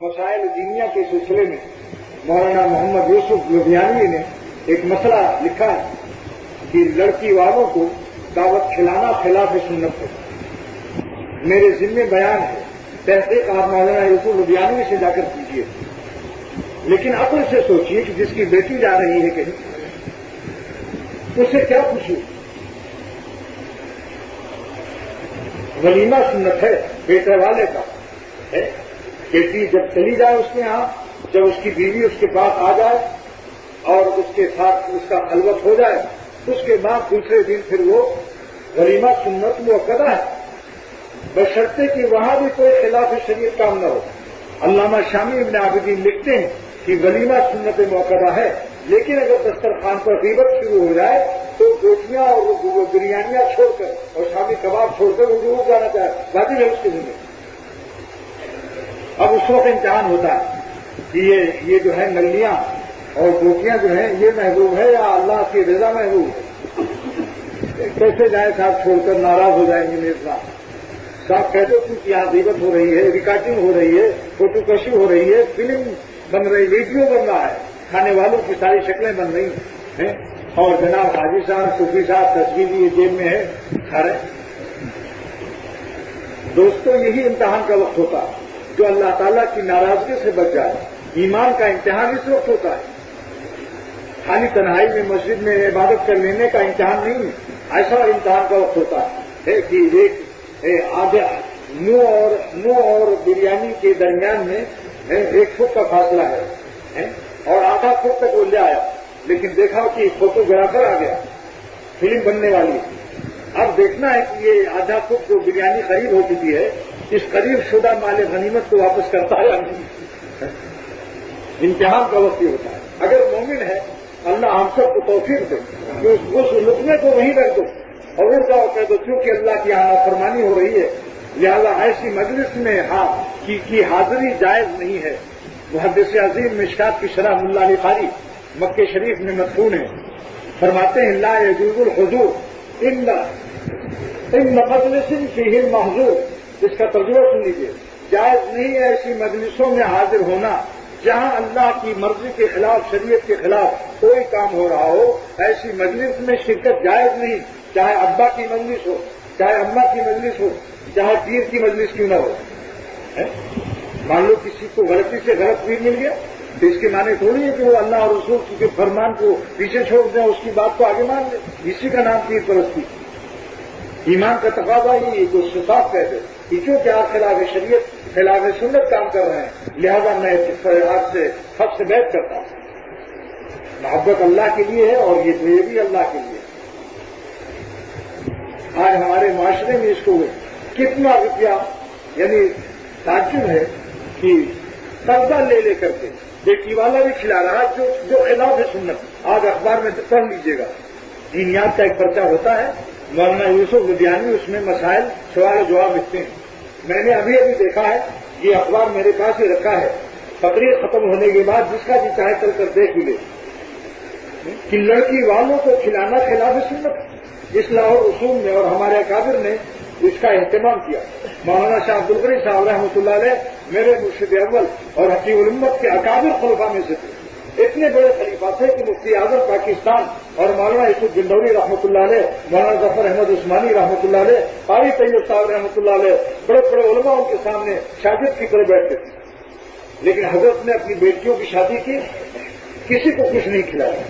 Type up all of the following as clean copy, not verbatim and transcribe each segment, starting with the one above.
مسائل دینیا کے سلسلے میں مولانا محمد یوسف لدھیانوی نے ایک مسئلہ لکھا ہے کہ لڑکی والوں کو دعوت کھلانا خلاف سنت ہے. میرے ذمہ بیان ہے، تحقیق آپ مولانا یوسف لدھیانوی سے جا کر کیجیے، لیکن عقل سے سوچیے کہ جس کی بیٹی جا رہی ہے کہیں اس سے کیا خوشی؟ ولیمہ سنت ہے بیٹے والے کا ہے. بیٹی جب چلی جائے اس کے یہاں، جب اس کی بیوی اس کے پاس آ جائے اور اس کے ساتھ اس کا خلوت ہو جائے، اس کے بعد دوسرے دن پھر وہ ولیمہ سنت مؤکدہ ہے، بشرطے کہ وہاں بھی کوئی خلاف شریعت کام نہ ہو. علامہ شامی ابن عابدین لکھتے ہیں کہ ولیمہ سنت مؤکدہ ہے، لیکن اگر دسترخوان پر غیبت شروع ہو جائے تو گوشیاں اور بریانیاں چھوڑ کر اور شامی کباب چھوڑ کر وہ ضرور جانا چاہے، واجب ہے اس کے ذمہ. اب اس وقت امتحان ہوتا ہے کہ یہ جو ہے نلیاں اور گوٹیاں جو ہیں یہ محبوب ہے یا اللہ کی رضا محبوب ہے. کیسے جائے صاحب چھوڑ کر ناراض ہو جائیں گے میرے ساتھ. صاحب کہتے کچھ یہاں غیبت ہو رہی ہے، ریکارڈنگ ہو رہی ہے، فوٹو کشی ہو رہی ہے، فلم بن رہی، ویڈیو بن رہا ہے، کھانے والوں کی ساری شکلیں بن رہی ہیں اور جناب حاجی صاحب صوفی صاحب تصویر یہ جیب میں ہے کھا رہے. دوستوں یہی امتحان کا وقت ہوتا ہے جو اللہ تعالیٰ کی ناراضگی سے بچ جائے. ایمان کا امتحان اس وقت ہوتا ہے، خالی تنہائی میں مسجد میں عبادت کر لینے کا امتحان نہیں ہے. ایسا امتحان کا وقت ہوتا ہے کہ ایک آدھا منہ اور بریانی کے درمیان میں 1 فٹ کا فاصلہ ہے اور آدھا فٹ تک وہ لے آیا، لیکن دیکھا کہ فوٹوگرافر آ گیا، فلم بننے والی ہے. اب دیکھنا ہے کہ یہ آدھا فٹ جو بریانی قریب ہو چکی ہے اس قریب شدہ مال غنیمت کو واپس کرتا ہے یا نہیں. امتحان کا وقت یہ ہوتا ہے. اگر مومن ہے اللہ ہم سب کو توفیق دے کہ اس لقمے کو وہیں رکھ دو اور اڑ جاؤ کہہ دو کیونکہ اللہ کی نافرمانی ہو رہی ہے، لہذا ایسی مجلس میں کی حاضری جائز نہیں ہے. محدث عظیم مشکات کی شرح ملا علی قاری مکہ شریف میں مدفون ہے، فرماتے ہیں لا یجوز الحضور ان مجلس فیہ المحظور. اس کا ترجمہ سن لیجیے، جائز نہیں ہے ایسی مجلسوں میں حاضر ہونا جہاں اللہ کی مرضی کے خلاف، شریعت کے خلاف کوئی کام ہو رہا ہو. ایسی مجلس میں شرکت جائز نہیں، چاہے ابا کی مجلس ہو، چاہے اماں کی مجلس ہو، چاہے پیر کی مجلس کیوں نہ ہو. مان لو کسی کو غلطی سے غلط پیر مل گیا تو اس کے معنی تھوڑی ہے کہ وہ اللہ اور رسول کے فرمان کو پیچھے چھوڑ دیں، اس کی بات کو آگے مان لیں. اسی کا نام پیر پرستی. ایمان کا تقاضا ہی کو صاف کہتے کہ چونکہ آپ خلاف شریعت، خلاف سنت کام کر رہے ہیں، لہذا میں آپ سے حق سے بیعت کرتا ہوں. محبت اللہ کے لیے ہے اور یہ بھی اللہ کے لیے. آج ہمارے معاشرے میں اس کو کتنا روپیہ، یعنی تعجب ہے کہ قرضہ لے کر کے بیٹی والا بھی کھلا رہا جو خلاف سنت. آج اخبار میں پڑھ لیجیے گا، دینیات کا ایک پرچہ ہوتا ہے، مولانا یوسف لدھیانوی اس میں مسائل سوال و جواب لکھتے ہیں. میں نے ابھی دیکھا ہے، یہ اخبار میرے پاس ہی رکھا ہے، تقریر ختم ہونے کے بعد جس کا بھی چاہے چل کر دیکھ لے کہ لڑکی والوں کو کھلانا خلاف سنت. اصلاح اصول میں اور ہمارے اکابر نے اس کا اہتمام کیا. مولانا شاہ عبدالغنی صاحب رحمۃ اللہ علیہ میرے مرشد اول اور حکیم الامت کے اکابر خلفاء میں سے تھے. اتنے بڑے خلیفہ تھے کہ مفتی اعظم پاکستان اور مولانا یوسف گنڈوی رحمۃ اللہ علیہ، مولانا ظفر احمد عثمانی رحمۃ اللہ علیہ، قاری طیب صاحب رحمۃ اللہ علیہ، بڑے بڑے علماء ان کے سامنے شاگرد کی طرح بیٹھتے تھے. لیکن حضرت نے اپنی بیٹیوں کی شادی کی، کسی کو کچھ نہیں کھلایا.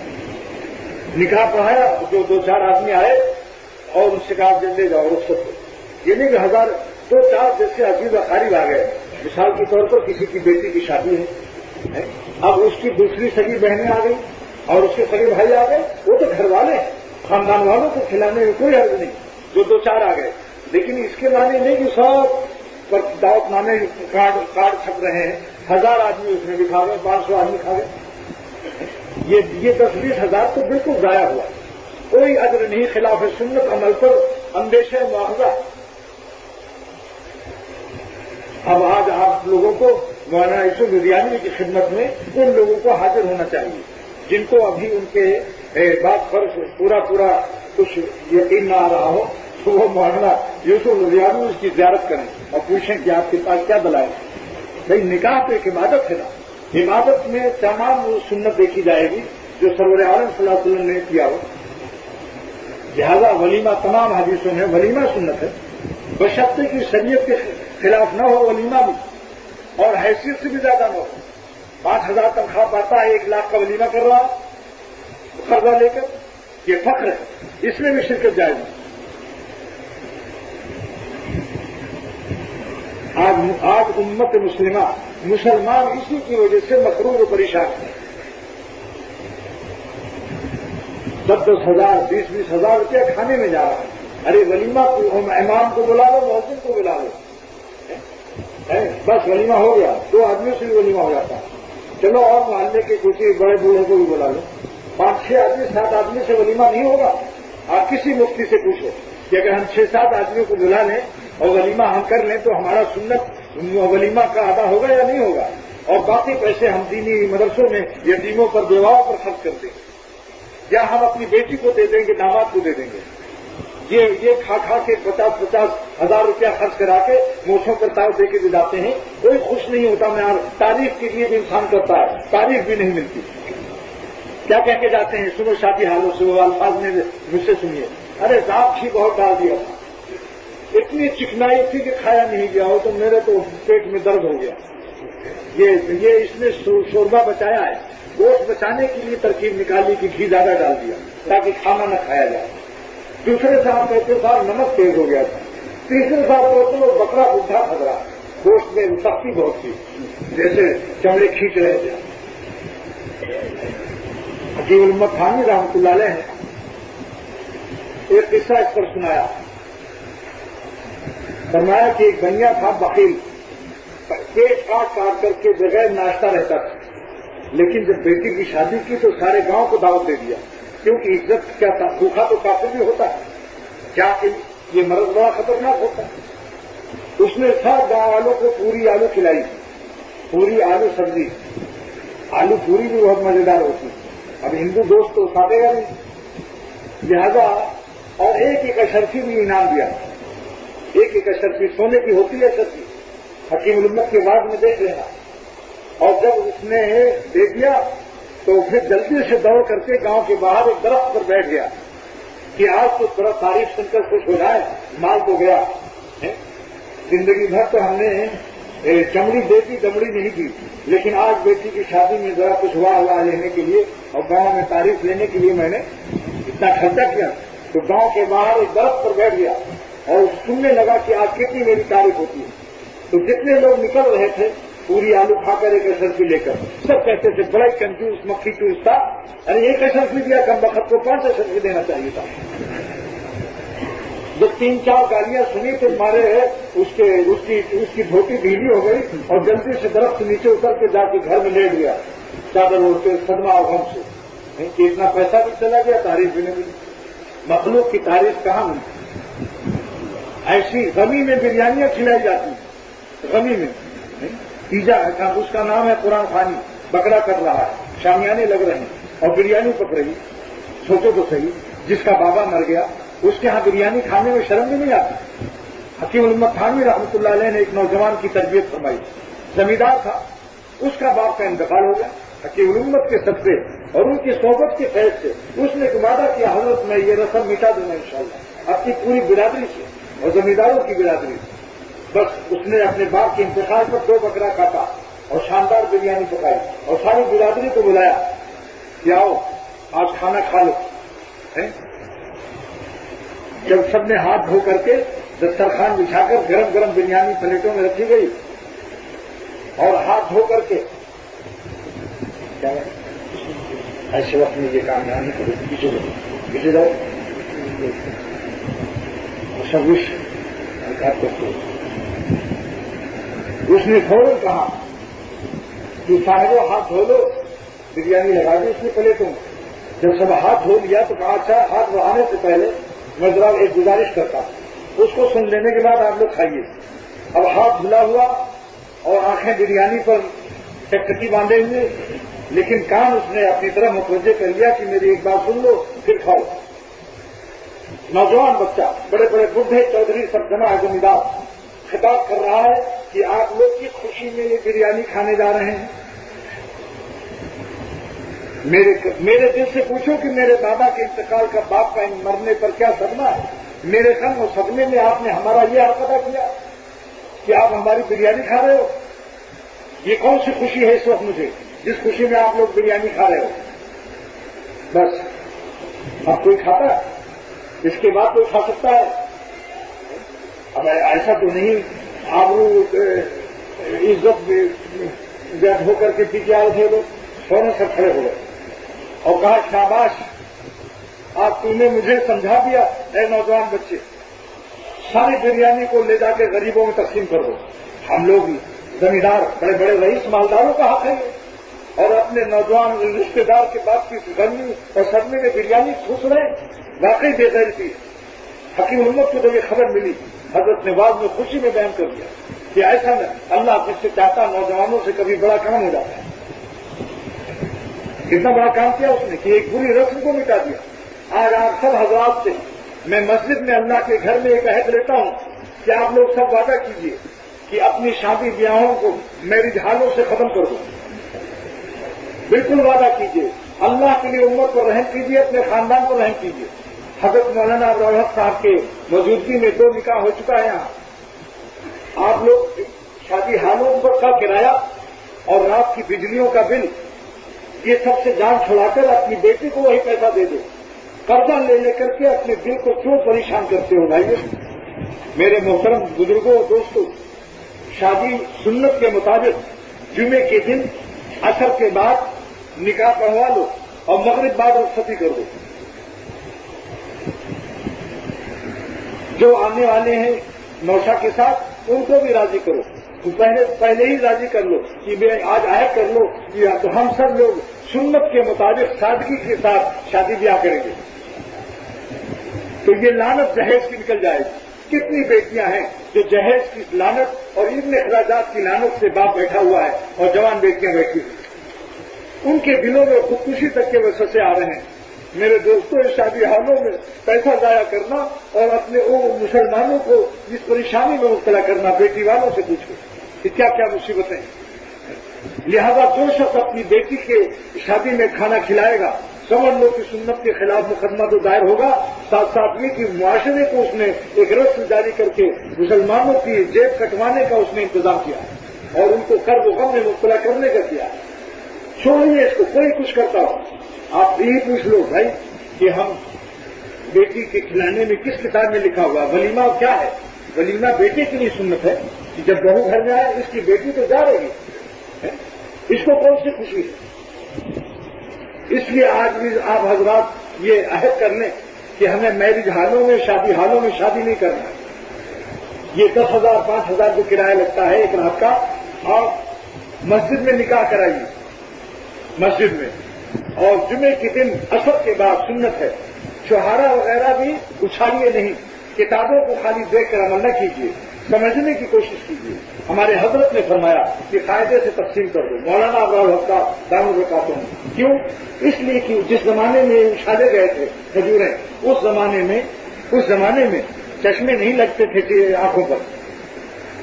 نکاح پڑھایا، جو 2-4 آدمی آئے اور ان سے کہا لے جاؤ رخصت کو. یہ نہیں کہ 2-4 جیسے عزیز اقارب آ گئے. مثال کے طور پر کسی کی بیٹی کی شادی ہے، اب اس کی دوسری سگی بہنیں آ گئی اور اس کے سگے بھائی آ گئے، وہ تو گھر والے ہیں، خاندان والوں کو کھلانے میں کوئی حرج نہیں. جو 2-4 آ گئے، لیکن اس کے معنی نہیں کہ سب پر دعوت نامے کارڈ چھپ رہے ہیں، 1000 آدمی اس میں بھی کھا گئے، 500 آدمی کھا گئے. یہ 10-20 ہزار تو بالکل ضائع ہوا، کوئی اجر نہیں. خلاف سنت عمل پر اندیشہ مواخذہ. اب آج آپ لوگوں کو مولانا یوسف لدھیانوی کی خدمت میں ان لوگوں کو حاضر ہونا چاہیے جن کو ابھی ان کے بات پر پورا کچھ یقین نہ آ رہا ہو، تو وہ مولانا یوسف لدھیانوی اس کی زیارت کریں اور پوچھیں کہ آپ کے پاس کیا دلائل ہے. بھائی نکاح تو ایک عبادت ہے نا، عبادت میں تمام وہ سنت دیکھی جائے گی جو سرور عالم صلی اللہ علیہ وسلم نے کیا ہو. لہذا ولیمہ تمام حدیثوں میں ولیمہ سنت ہے، بشرطے کی شریعت کے خلاف نہ ہو ولیمہ بھی، اور حیثیت سے بھی زیادہ نہ ہو. 5,000 تنخواہ پاتا ہے 1 لاکھ کا ولیمہ کر رہا قرضہ لے کر، یہ فخر ہے، اس میں بھی شرکت جائز ہے. آج امت مسلمہ مسلمان اسی کی وجہ سے مقروض و پریشان ہیں. 10,000 20,000 روپیہ کھانے میں جا رہا ہے. ارے ولیمہ امام کو بلا لو، مؤذن کو بلا لو، بس ولیمہ ہو گیا. 2 آدمیوں سے بھی ولیمہ ہو جاتا ہے. چلو اور محلے کے کچھ بڑے بوڑھوں کو بھی بلا لو. 5-6 آدمی 7 آدمی سے ولیمہ نہیں ہوگا. آپ کسی مفتی سے پوچھو کہ اگر ہم 6-7 آدمیوں کو بلا لیں اور ولیمہ ہم کر لیں تو ہمارا سنت ولیمہ کا ادا ہوگا یا نہیں ہوگا؟ اور باقی پیسے ہم دینی مدرسوں میں یتیموں پر بیواؤں پر خرچ کر دیں گے، یا ہم اپنی بیٹی کو دے دیں گے، داماد کو دے دیں گے. یہ کھا کے 50,000 ہزار روپیہ خرچ کرا کے موچھوں پر تاؤ دے کے دلاتے ہیں. کوئی خوش نہیں ہوتا. میں تعریف کے لیے بھی انسان کرتا ہے، تعریف بھی نہیں ملتی. کیا کہہ کے جاتے ہیں؟ سنو شادی حالوں سے وہ الفاظ میں مجھ سے سنیے. ارے ذات ہی بہت ڈال دیا تھا، اتنی چکنائی تھی کہ کھایا نہیں گیا ہو تو میرے تو پیٹ میں درد ہو گیا. یہ اس نے شوربہ بچایا ہے، گوشت بچانے کے لیے ترکیب نکالی کہ گھی زیادہ ڈال دیا تاکہ کھانا نہ کھایا جائے. دوسرے صاحب کہتے صاحب نمک تیز ہو گیا تھا. تیسرے صاحب کہتے وہ بکرا بڈھا کھدرا، گوشت میں سختی بہت تھی، جیسے چمڑے کھینچ رہے تھے. حکیم الامت تھانوی رحمۃ اللہ علیہ نے ایک قصہ اس پر سنایا. فرمایا کہ ایک بنیا تھا بخیل، پیٹ کاٹ کر کے بغیر ناشتہ رہتا تھا. لیکن جب بیٹی کی شادی کی تو سارے گاؤں کو دعوت دے دیا، کیونکہ عزت کیا تھا، بھوکھا تو کافر بھی ہوتا ہے، کیا کہ یہ مرض بڑا خطرناک ہوتا ہے. اس نے سب گاؤں والوں کو پوری آلو کھلائی، پوری آلو سبزی. آلو پوری بھی بہت مزیدار ہوتی. اب ہندو دوست تو کھاتے گا نہیں، لہذا اور ایک اشرفی بھی انعام دیا. ایک اشرفی سونے کی ہوتی ہے اشرفی، حکیم الامت کے بعد میں دیکھ لینا. اور جب اس نے دے دیا تو پھر جلدی سے دوڑ کر کے گاؤں کے باہر ایک درخت پر بیٹھ گیا کہ آج تو تھوڑا تعریف سن کر خوش ہو جائے، مال تو گیا. زندگی بھر تو ہم نے چمڑی دے دی، دمڑی نہیں دی، لیکن آج بیٹی کی شادی میں ذرا کچھ ہوا لینے کے لیے اور گاؤں میں تعریف لینے کے لیے میں نے اتنا خرچہ کیا. تو گاؤں کے باہر ایک درخت پر بیٹھ گیا اور سننے لگا کہ آج کتنی میری تعریف ہوتی ہے. تو جتنے لوگ نکل رہے تھے پوری آلو کھا کر ایک اشرفی لے کر، سب کہتے تھے بڑا کنجوس مکھی چوس تھا، ارے ایک اشرفی دیا، کم وقت کو 5 اشرفی دینا چاہیے تھا. جب 3-4 گالیاں سنی تو مارے اس کی دھوتی ڈھیلی ہو گئی اور جلدی سے درخت نیچے اتر کے جا کے گھر میں لیٹ گیا چادر اوڑھ کے صدمہ اور غم سے کہ اتنا پیسہ بھی چلا گیا، تعریف بھی نہیں ملی. مخلوق کی تعریف کہاں ملتی؟ ایسی غمی میں بریانیاں کھلائی جاتی ہیں، غمی میں پیزا اس کا نام ہے قرآن خوانی، بکرا کر رہا ہے، شامیانے لگ رہے ہیں اور بریانی پک رہی. سوچو تو صحیح، جس کا بابا مر گیا اس کے ہاں بریانی کھانے میں شرم بھی نہیں آتی. حکیم الامت تھانوی رحمۃ اللہ علیہ نے ایک نوجوان کی تربیت فرمائی، زمیندار تھا، اس کا باپ کا انتقال ہو گیا. حکیم الامت کے صدقے اور ان کی صحبت کے فیض سے اس نے وعدہ کیا حضرت میں یہ رسم مٹا دوں گا انشاءاللہ اپنی پوری برادری سے اور زمینداروں کی برادری سے. بس اس نے اپنے باپ کے انتقال پر 2 بکرا کاٹا اور شاندار بریانی پکائی اور ساری برادری کو بلایا کہ آؤ آج کھانا کھا لو. جب سب نے ہاتھ دھو کر کے دسترخوان بچھا کر گرم گرم بریانی پلیٹوں میں رکھی گئی اور ہاتھ دھو کر کے کیا ایسے وقت میں یہ کام نہیں کرو، پیچھے جاؤ سبش. اس نے فوراً کہا کہ صاحبوں ہاتھ دھو لو، بریانی لگا دی اس نے پلیٹوں میں. جب سب ہاتھ دھو لیا تو کہا اچھا ہاتھ بڑھانے سے پہلے میں ذرا ایک گزارش کرتا ہوں، اس کو سن لینے کے بعد آپ لوگ کھائیے. اب ہاتھ دھلا ہوا اور آنکھیں بریانی پر ٹکٹکی باندھے ہوئے، لیکن کان اس نے اپنی طرف متوجہ کر لیا کہ میری ایک بات سن لو پھر کھاؤ. نوجوان بچہ، بڑے بڑے بڈھے چودھری سب جمع ہے، زمیندار خطاب کر رہا ہے کہ آپ لوگ کی خوشی میں یہ بریانی کھانے جا رہے ہیں؟ میرے دل سے پوچھو کہ میرے بابا کے انتقال کا، باپ کا مرنے پر کیا صدمہ ہے؟ میرے سنگ اور صدمے میں آپ نے ہمارا یہ حق ادا کیا کہ آپ ہماری بریانی کھا رہے ہو؟ یہ کون سی خوشی ہے اس وقت مجھے جس خوشی میں آپ لوگ بریانی کھا رہے ہو؟ بس اب کوئی کھاتا ہے؟ اس کے بعد کوئی کھا سکتا ہے؟ اب ایسا تو نہیں آبرو عزت ہو کر کے پیچھے آئے تھے لوگ، فوراً سب کھڑے ہو گئے اور کہا شاباش، آپ تم نے مجھے سمجھا دیا، اے نوجوان بچے، ساری بریانی کو لے جا کے غریبوں میں تقسیم کر دو۔ ہم لوگ زمیندار، بڑے بڑے رئیس مالداروں کا حق ہے اور اپنے نوجوان رشتے دار کے بعد کی گرمی اور صدمے میں بریانی ٹھوس رہے، واقعی بے غیرتی ہے۔ حکیم امت کو جب یہ خبر ملی، حضرت نے بعد میں خوشی میں بیان کر دیا کہ ایسا اللہ جس سے چاہتا نوجوانوں سے کبھی بڑا کام ہو جاتا ہے۔ کتنا بڑا کام کیا اس نے کہ ایک بری رسم کو مٹا دیا۔ آج آپ سب حضرات سے میں مسجد میں اللہ کے گھر میں ایک عہد لیتا ہوں کہ آپ لوگ سب وعدہ کیجیے کہ اپنی شادی بیاہوں کو میرج ہالوں سے ختم کر دو۔ بالکل وعدہ کیجیے، اللہ کے لیے امت کو رحم کیجیے، اپنے خاندان کو رحم کیجیے۔ حضرت مولانا ابوالحق صاحب کے موجودگی میں 2 نکاح ہو چکا ہے یہاں۔ آپ لوگ شادی ہالوں پر کا کرایہ اور رات کی بجلیوں کا بل، یہ سب سے جان چھڑا کر اپنی بیٹی کو وہی پیسہ دے دو۔ قرضہ لے کر کے اپنے دل کو کیوں پریشان کرتے ہو بھائی؟ میرے محترم بزرگوں اور دوستوں، شادی سنت کے مطابق جمعے کے دن عصر کے بعد نکاح پڑھوا لو اور مغرب بعد رخصتی کر دو۔ جو آنے والے ہیں نوشا کے ساتھ ان کو بھی راضی کرو، تو پہلے ہی راضی کر لو کہ آج عہد کر لو کہ تو ہم سب لوگ سنت کے مطابق سادگی کے ساتھ شادی بیاہ کریں گے، تو یہ لعنت جہیز کی نکل جائے گی۔ کتنی بیٹیاں ہیں جو جہیز کی لعنت اور ابن اخراجات کی لعنت سے باپ بیٹھا ہوا ہے اور جوان بیٹیاں بیٹھی ہوئی، ان کے دلوں میں خودکشی تک کے وسوسے آ رہے ہیں۔ میرے دوستوں، اس شادی حالوں میں پیسہ ضائع کرنا اور اپنے مسلمانوں کو اس پریشانی میں مبتلا کرنا، بیٹی والوں سے پوچھو کہ کیا کیا مصیبتیں ہیں۔ لہذا جو شخص اپنی بیٹی کے شادی میں کھانا کھلائے گا، سمجھ لو کہ سنت کے خلاف مقدمہ تو دائر ہوگا، ساتھ ساتھ یہ کہ معاشرے کو اس نے ایک رسم جاری کر کے مسلمانوں کی جیب کٹوانے کا اس نے انتظام کیا اور ان کو قرض و غم میں مبتلا کرنے کا کیا۔ چھوڑیے اس کو، کوئی کچھ کرتا ہو، آپ یہی پوچھ لو بھائی کہ ہم بیٹی کے کھلانے میں کس کتاب میں لکھا ہوا ولیمہ کیا ہے؟ ولیمہ بیٹے کے لیے سنت ہے کہ جب بہو گھر میں آئے، اس کی بیٹی تو جا رہی ہے، اس کو کون سی خوشی ہے؟ اس لیے آج بھی آپ حضرات یہ عہد کر لیں کہ ہمیں میرج ہالوں میں، شادی ہالوں میں شادی نہیں کرنا۔ یہ 10,000 5,000 جو کرایہ لگتا ہے ایک رات کا، اور مسجد میں نکاح کرائیے، مسجد میں، اور جمعے کے دن عصر کے بعد سنت ہے، شہارا وغیرہ بھی اچھالیے نہیں، کتابوں کو خالی دیکھ کر عمل نہ کیجیے، سمجھنے کی کوشش کیجیے۔ ہمارے حضرت نے فرمایا کہ قاعدے سے تقسیم کر دو۔ مولانا ابوالحق دامن برکاتہ ہوں، کیوں؟ اس لیے کہ جس زمانے میں اچھالے گئے تھے کھجوریں، اس زمانے میں چشمے نہیں لگتے تھے آنکھوں پر۔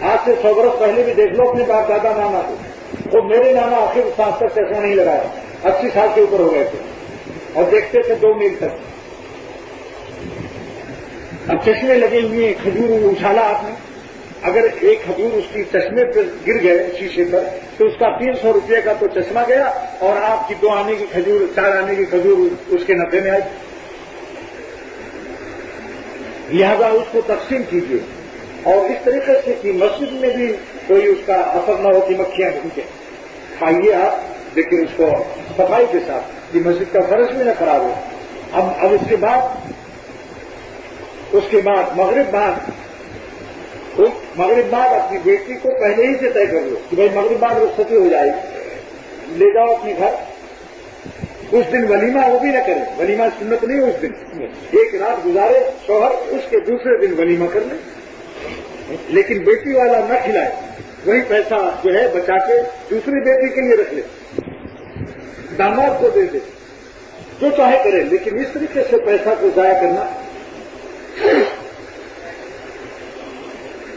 آج سے 100 برس پہلے بھی دیکھ لو اپنے باپ دادا نانا کو، تو میرے نانا آخر سانس تک چشمہ نہیں لگایا، 80 سال کے اوپر ہو گئے تھے اور دیکھتے تھے 2 میل تک۔ اب چشمے لگے ہوئے، کھجور اچھالا آپ نے، اگر ایک کھجور اس کی چشمے پر گر گئے شیشے پر تو اس کا 300 روپئے کا تو چشمہ گیا اور آپ کی 2 آنے کی کھجور، 4 آنے کی کھجور اس کے نفے میں آئی۔ لہذا اس کو تقسیم کیجیے اور اس طریقے سے کہ مسجد میں بھی کوئی اس کا اثر نہ ہو کہ مکھیاں ڈھونکیں۔ کھائیے آپ، لیکن اس کو صفائی کے ساتھ کہ مسجد کا فرش بھی نہ خراب ہو۔ اب اس کے بعد مغرب بعد اپنی بیٹی کو پہلے ہی سے طے کر لو کہ بھائی مغرب بعد رخصتی ہو جائے گی، لے جاؤ اپنے گھر۔ اس دن ولیمہ وہ بھی نہ کرے، ولیمہ سنت نہیں، اس دن ایک رات گزارے شوہر، اس کے دوسرے دن ولیمہ کر لیں، لیکن بیٹی والا نہ کھلائے، وہی پیسہ جو ہے بچا کے دوسری بیٹی کے لیے رکھ لے، داماد کو دے دے، جو چاہے کرے، لیکن اس طریقے سے پیسہ کو ضائع کرنا